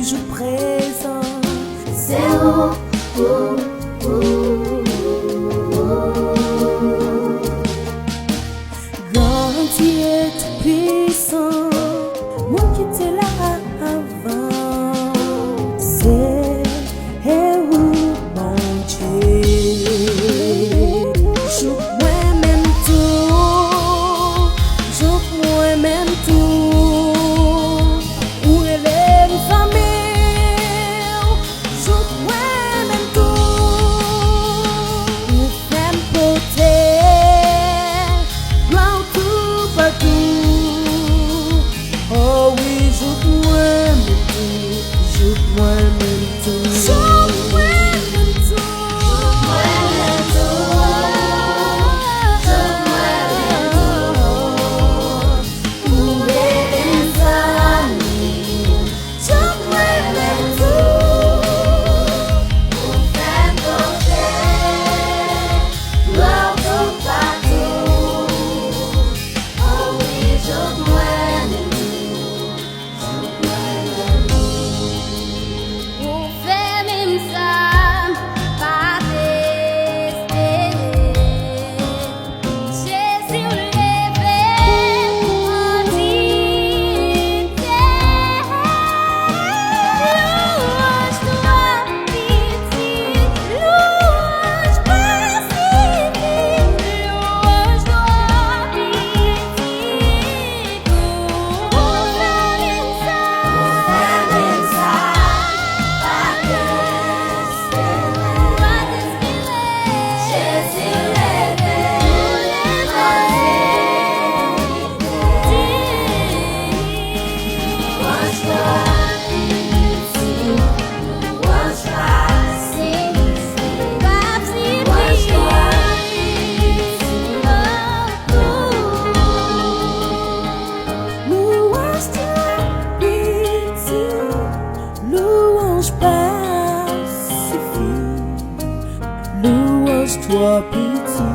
toujours présent. C'est où, Grand Dieu tout-puissant, moi qui t'ai là avant, c'est où mon Dieu. Joue moi-même tout, joue moi-même tout, où est les familles, joue moi-même tout, où femme côté, gloire tout partout. Oh oui, joue moi-même tout, joue moi-même tout, joue moi-même tout. Louange pacifique, louange toi pitié.